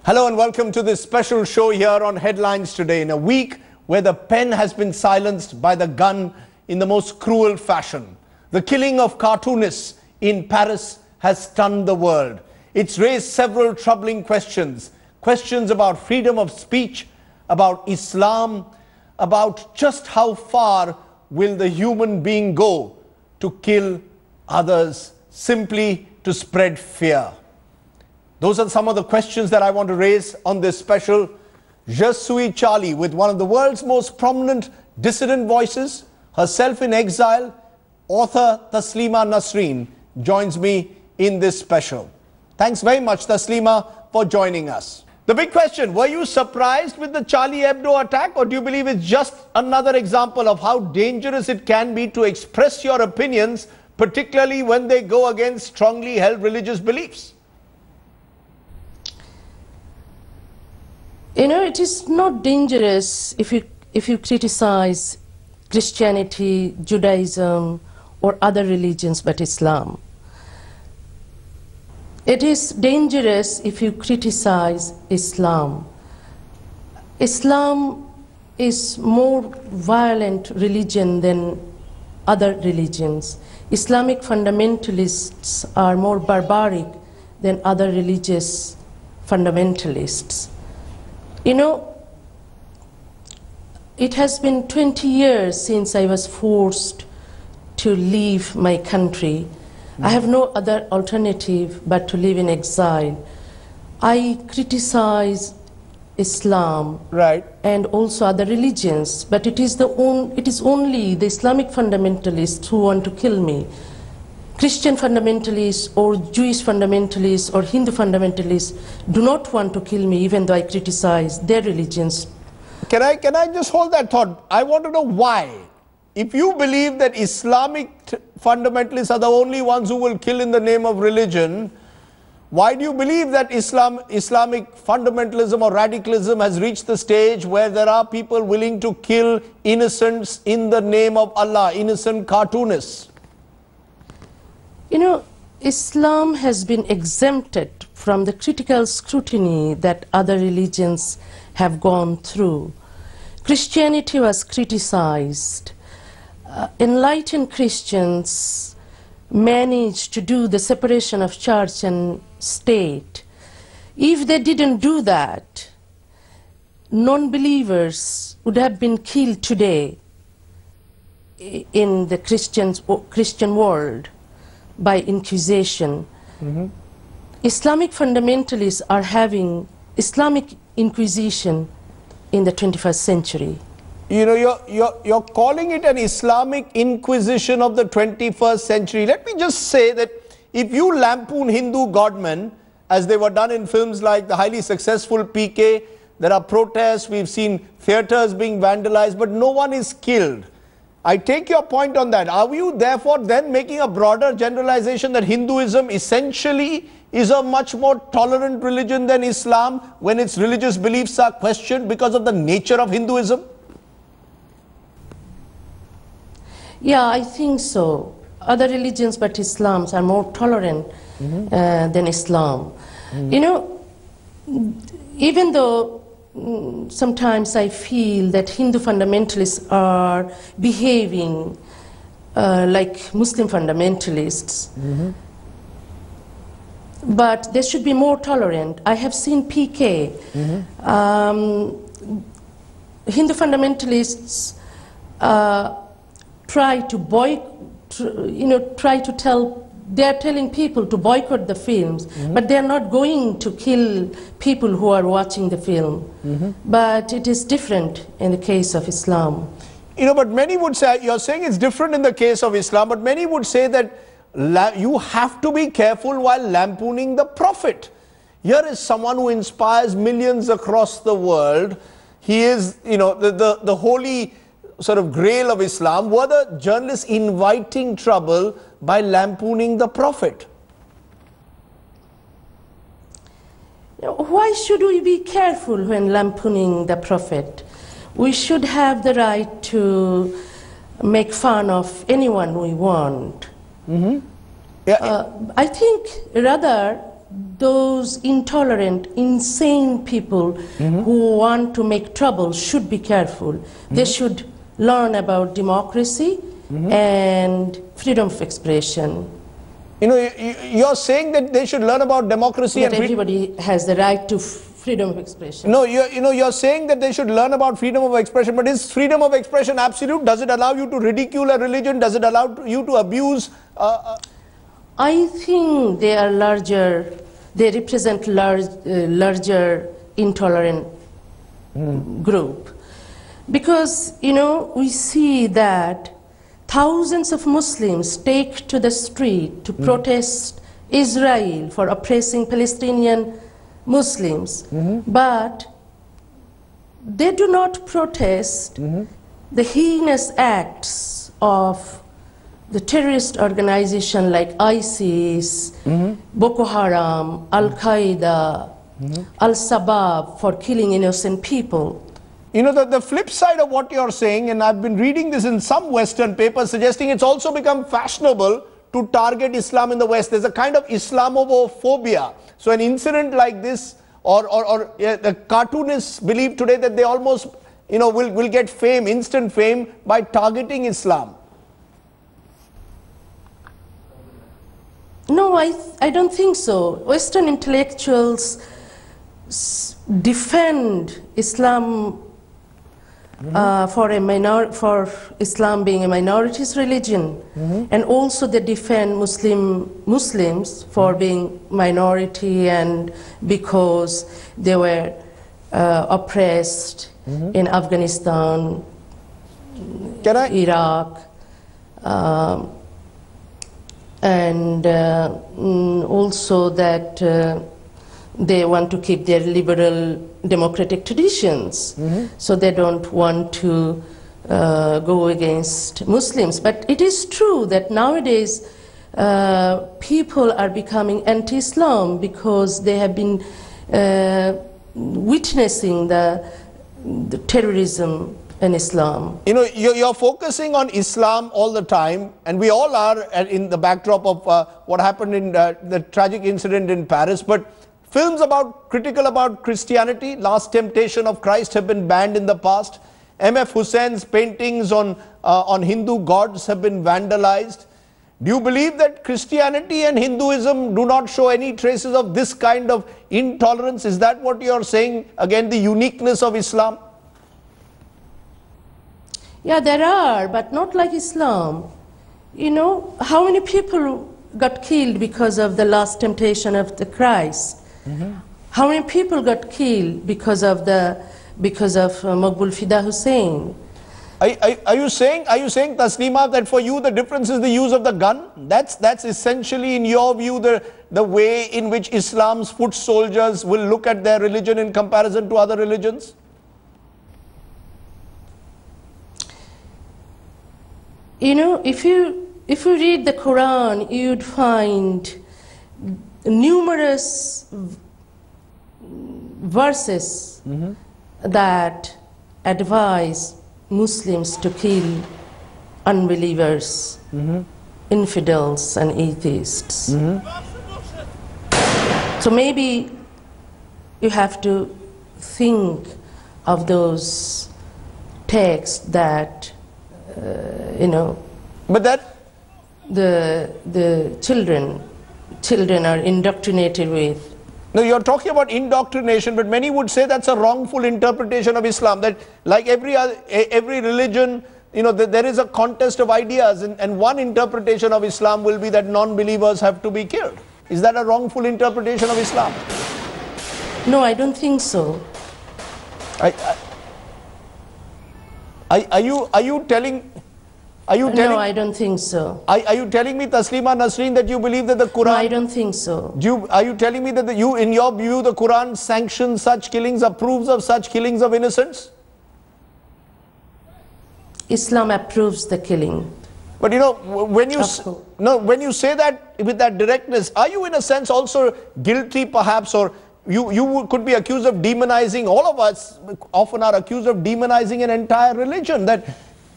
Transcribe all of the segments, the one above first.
Hello and welcome to this special show here on Headlines Today, in a week where the pen has been silenced by the gun in the most cruel fashion. The killing of cartoonists in Paris has stunned the world. It's raised several troubling questions. Questions about freedom of speech, about Islam, about just how far will the human being go to kill others simply to spread fear. Those are some of the questions that I want to raise on this special Je suis Charlie with one of the world's most prominent dissident voices, herself in exile, author Taslima Nasrin joins me in this special. Thanks very much, Taslima, for joining us. The big question, were you surprised with the Charlie Hebdo attack, or do you believe it's just another example of how dangerous it can be to express your opinions, particularly when they go against strongly held religious beliefs? You know, it is not dangerous if you criticize Christianity, Judaism, or other religions but Islam. It is dangerous if you criticize Islam. Islam is more violent religion than other religions. Islamic fundamentalists are more barbaric than other religious fundamentalists. You know, it has been 20 years since I was forced to leave my country. I have no other alternative but to live in exile. I criticize Islam, right, and also other religions, but it is only the Islamic fundamentalists who want to kill me. Christian fundamentalists or Jewish fundamentalists or Hindu fundamentalists do not want to kill me, even though I criticize their religions. Can I just hold that thought? I want to know why. If you believe that Islamic fundamentalists are the only ones who will kill in the name of religion, why do you believe that Islamic fundamentalism or radicalism has reached the stage where there are people willing to kill innocents in the name of Allah, innocent cartoonists? You know, Islam has been exempted from the critical scrutiny that other religions have gone through. Christianity was criticized. Enlightened Christians managed to do the separation of church and state. If they didn't do that, non-believers would have been killed today in the Christian world by Inquisition. Islamic fundamentalists are having Islamic Inquisition in the 21st century. You know, you're calling it an Islamic Inquisition of the 21st century. Let me just say that if you lampoon Hindu godmen, as they were done in films like the highly successful PK, there are protests, we've seen theaters being vandalized, but no one is killed. I take your point on that. Are you therefore then making a broader generalization that Hinduism essentially is a much more tolerant religion than Islam when its religious beliefs are questioned because of the nature of Hinduism? Yeah, I think so. Other religions but Islam are more tolerant than Islam. You know, even though sometimes I feel that Hindu fundamentalists are behaving like Muslim fundamentalists, but they should be more tolerant. I have seen PK. Hindu fundamentalists try to tell, they are telling people to boycott the films, but they are not going to kill people who are watching the film. But it is different in the case of Islam. You know, but many would say, you're saying it's different in the case of Islam, but many would say that you have to be careful while lampooning the Prophet. Here is someone who inspires millions across the world. He is, you know, the holy sort of grail of Islam. Were the journalists inviting trouble by lampooning the Prophet? Why should we be careful when lampooning the Prophet? We should have the right to make fun of anyone we want. I think rather those intolerant, insane people who want to make trouble should be careful. They should learn about democracy and freedom of expression. You know, you're saying that they should learn about democracy That and everybody has the right to freedom of expression. No, you're saying that they should learn about freedom of expression, but is freedom of expression absolute? Does it allow you to ridicule a religion? Does it allow you to abuse? I think they are larger, they represent larger intolerant group. Because, you know, we see that thousands of Muslims take to the street to protest Israel for oppressing Palestinian Muslims, but they do not protest the heinous acts of the terrorist organization like ISIS, Boko Haram, Al-Qaeda, Al-Shabaab for killing innocent people. You know, the flip side of what you're saying, and I've been reading this in some Western papers suggesting it's also become fashionable to target Islam in the West. There's a kind of Islamophobia. So an incident like this, the cartoonists believe today that they almost, you know, will get fame, instant fame, by targeting Islam. No, I don't think so. Western intellectuals defend Islam for Islam being a minorities religion, and also they defend Muslims for being minority and because they were oppressed in Afghanistan, Iraq, and also that they want to keep their liberal democratic traditions, so they don't want to go against Muslims. But it is true that nowadays people are becoming anti-Islam because they have been witnessing the terrorism in Islam. You know, you're focusing on Islam all the time, and we all are in the backdrop of what happened in the tragic incident in Paris, but films critical about Christianity, Last Temptation of Christ, have been banned in the past. M.F. Hussein's paintings on Hindu gods have been vandalized. Do you believe that Christianity and Hinduism do not show any traces of this kind of intolerance? Is that what you're saying? Again, the uniqueness of Islam? Yeah, there are, but not like Islam. You know, how many people got killed because of the Last Temptation of the Christ? How many people got killed because of Maqbul Fida Hussein? Are you saying, Taslima, that for you the difference is the use of the gun? That's essentially, in your view, the way in which Islam's foot soldiers will look at their religion in comparison to other religions? You know, if you read the Quran, you'd find numerous verses that advise Muslims to kill unbelievers, infidels and atheists. So maybe you have to think of those texts that you know, but that the children are indoctrinated with. No, you're talking about indoctrination, but many would say that's a wrongful interpretation of Islam, that like every religion, you know, there is a contest of ideas, and one interpretation of Islam will be that non-believers have to be killed. Is that a wrongful interpretation of Islam? No, I don't think so. Are you telling? No, I don't think so. Are you telling me, Taslima Nasrin, that you believe that the Quran? No, I don't think so. Are you telling me that in your view, the Quran sanctions such killings, approves of such killings of innocents? Islam approves the killing. But you know, when you say that with that directness, are you in a sense also guilty, perhaps, or you could be accused of demonizing? All of us often are accused of demonizing an entire religion, that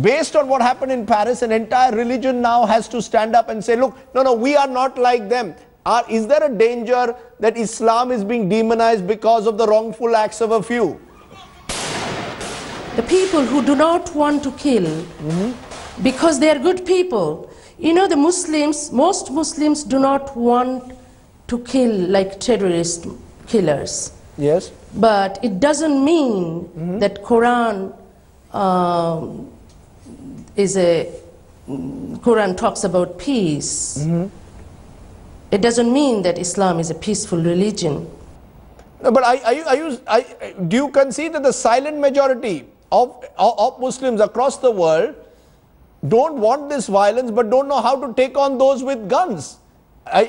based on what happened in Paris, an entire religion now has to stand up and say, look, no, we are not like them. Is there a danger that Islam is being demonized because of the wrongful acts of a few? The people who do not want to kill, because they are good people. You know, the Muslims, most Muslims do not want to kill like terrorist killers. Yes. But it doesn't mean that Quran Quran talks about peace. It doesn't mean that Islam is a peaceful religion. No, but do you concede that the silent majority of Muslims across the world don't want this violence, but don't know how to take on those with guns?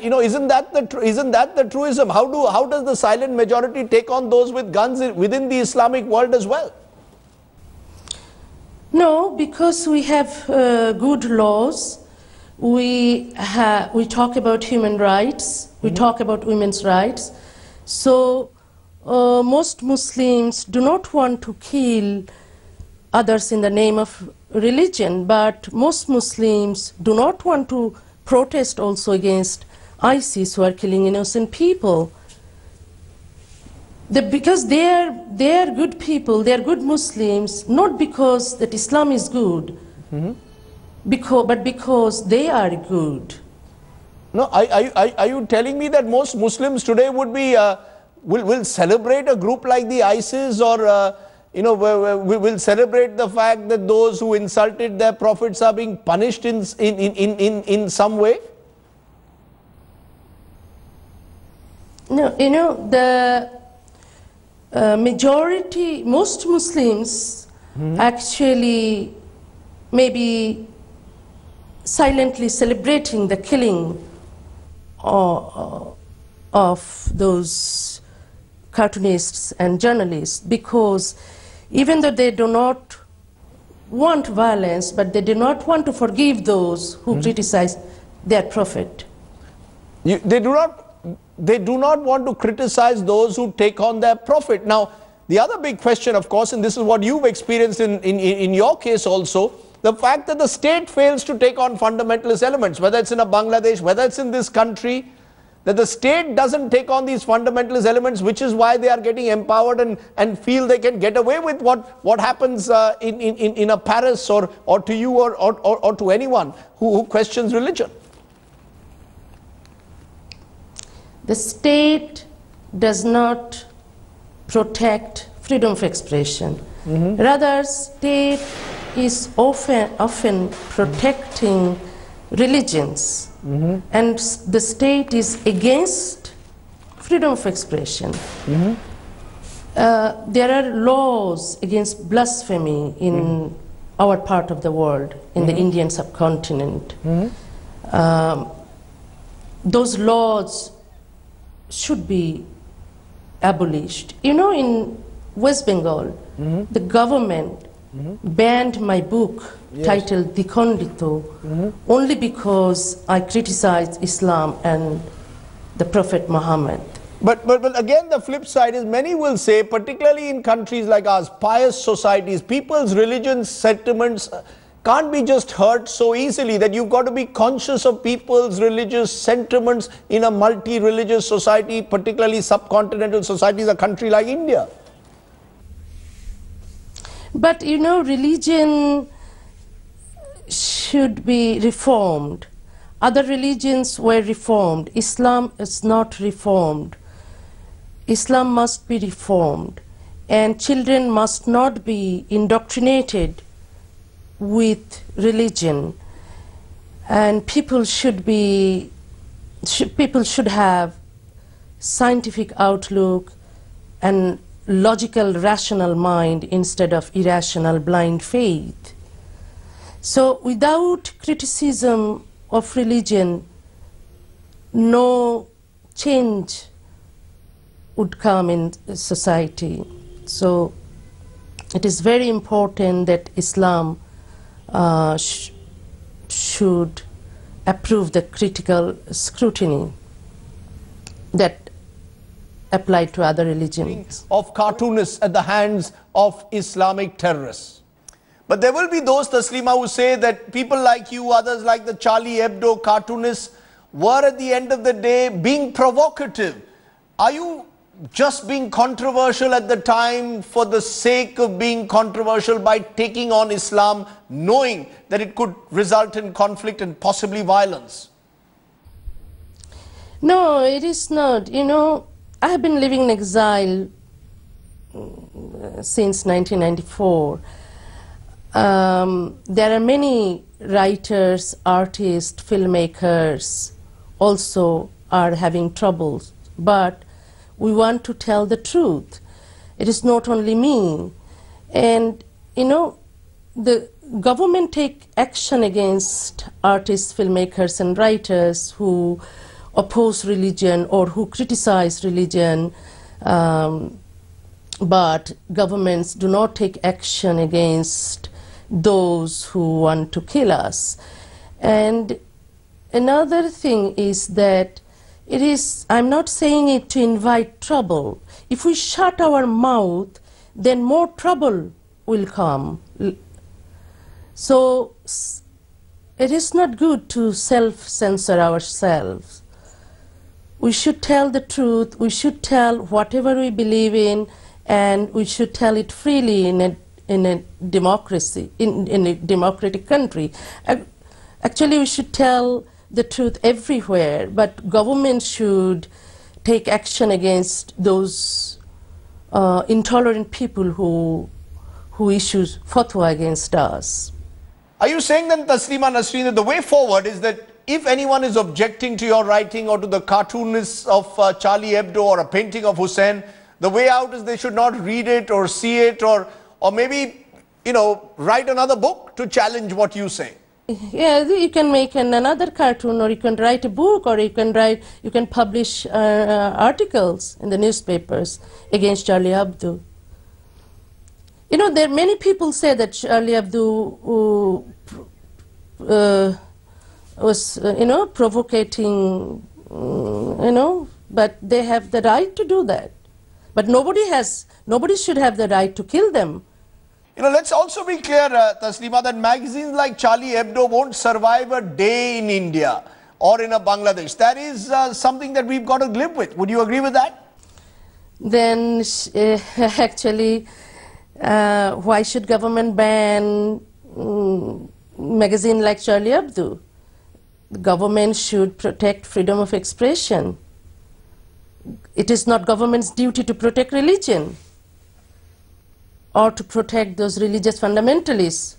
You know, isn't that the truism? How does the silent majority take on those with guns within the Islamic world as well? No, because we have good laws. We talk about human rights. We talk about women's rights. So most Muslims do not want to kill others in the name of religion, but most Muslims do not want to protest also against ISIS, who are killing innocent people. Because they are good people, they are good Muslims, not because that Islam is good, but because they are good. No, are you telling me that most Muslims today would be will celebrate a group like the ISIS, or you know, will celebrate the fact that those who insulted their prophets are being punished in some way? No, you know, the majority, most Muslims actually maybe silently celebrating the killing of those cartoonists and journalists, because even though they do not want violence, but they do not want to forgive those who criticize their prophet. They do not want to criticize those who take on their prophet. Now, the other big question, of course, and this is what you've experienced in your case also, the fact that the state fails to take on fundamentalist elements, whether it's in a Bangladesh, whether it's in this country, that the state doesn't take on these fundamentalist elements, which is why they are getting empowered and feel they can get away with what happens in a Paris or to you or to anyone who questions religion. The state does not protect freedom of expression. Rather, state is often protecting religions, and the state is against freedom of expression. There are laws against blasphemy in our part of the world, in the Indian subcontinent. Those laws should be abolished. You know, in West Bengal, the government banned my book titled Dikondito only because I criticized Islam and the Prophet Muhammad. But again, the flip side is, many will say, particularly in countries like ours, pious societies, people's religious sentiments can't be just hurt so easily, that you've got to be conscious of people's religious sentiments in a multi-religious society, particularly subcontinental societies, a country like India. But you know, religion should be reformed. Other religions were reformed. Islam is not reformed. Islam must be reformed, and children must not be indoctrinated with religion, and people should have scientific outlook and logical, rational mind instead of irrational, blind faith. So without criticism of religion, no change would come in society. So it is very important that Islam should approve the critical scrutiny that applied to other religions. Of cartoonists at the hands of Islamic terrorists. But there will be those, Taslima, who say that people like you, others like the Charlie Hebdo cartoonists, were at the end of the day being provocative. Are you just being controversial at the time for the sake of being controversial by taking on Islam, knowing that it could result in conflict and possibly violence? No, it is not. You know, I have been living in exile since 1994. There are many writers, artists, filmmakers also are having troubles, but we want to tell the truth. It is not only me. And, you know, the government take action against artists, filmmakers, and writers who oppose religion or who criticize religion, but governments do not take action against those who want to kill us. And another thing is that it is, I'm not saying it to invite trouble. If we shut our mouth, then more trouble will come. So it is not good to self-censor ourselves. We should tell the truth, we should tell whatever we believe in, and we should tell it freely in a democracy, in a democratic country. Actually, we should tell the truth everywhere, but government should take action against those intolerant people who issue fatwa against us. Are you saying then, Taslima Nasrin, that the way forward is that if anyone is objecting to your writing or to the cartoonists of Charlie Hebdo or a painting of Hussein, the way out is they should not read it or see it or maybe, you know, write another book to challenge what you say? Yeah, you can make another cartoon, or you can write a book, or you can publish articles in the newspapers against Charlie Hebdo. You know, there are many people say that Charlie Hebdo was, you know, provocating, you know, but they have the right to do that. But nobody should have the right to kill them. You know, let's also be clear, Taslima, that magazines like Charlie Hebdo won't survive a day in India or in a Bangladesh. That is something that we've got to live with. Would you agree with that? Then actually, why should government ban magazine like Charlie Hebdo? The government should protect freedom of expression. It is not government's duty to protect religion or to protect those religious fundamentalists.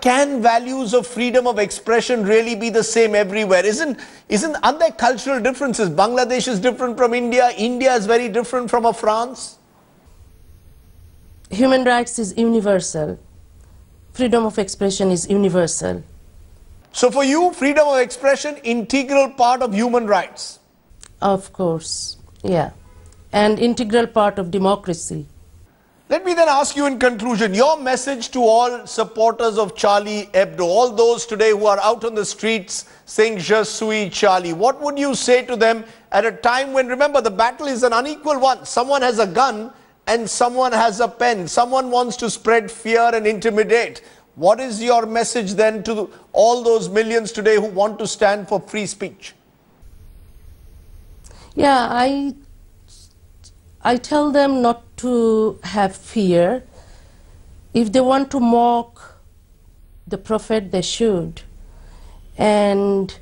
Can values of freedom of expression really be the same everywhere? Aren't there cultural differences? Bangladesh is different from India. India is very different from France. Human rights is universal. Freedom of expression is universal. So for you, freedom of expression, integral part of human rights? Of course, yeah. And integral part of democracy. Let me then ask you in conclusion, your message to all supporters of Charlie Hebdo, all those today who are out on the streets saying, "Je suis Charlie," what would you say to them at a time when, remember, the battle is an unequal one? Someone has a gun and someone has a pen. Someone wants to spread fear and intimidate. What is your message then to all those millions today who want to stand for free speech? Yeah, I tell them not to have fear. If they want to mock the Prophet, they should. And,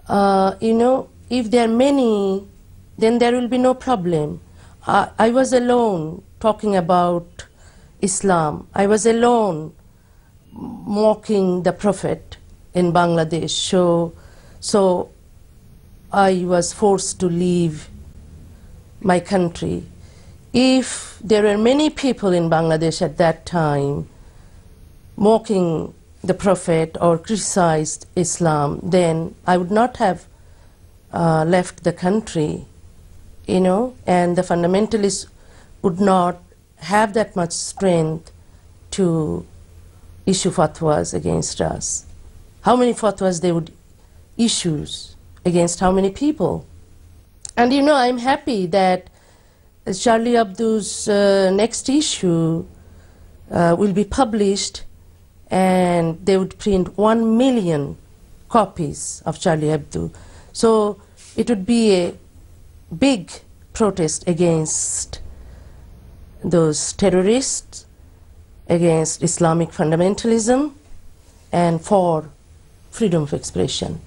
you know, if there are many, then there will be no problem. I was alone talking about Islam. I was alone mocking the Prophet in Bangladesh. So I was forced to leave my country. If there were many people in Bangladesh at that time mocking the Prophet or criticized Islam, then I would not have left the country, you know, and the fundamentalists would not have that much strength to issue fatwas against us. How many fatwas they would issue against how many people? And you know, I'm happy that Charlie Hebdo's next issue will be published, and they would print 1 million copies of Charlie Hebdo. So it would be a big protest against those terrorists, against Islamic fundamentalism, and for freedom of expression.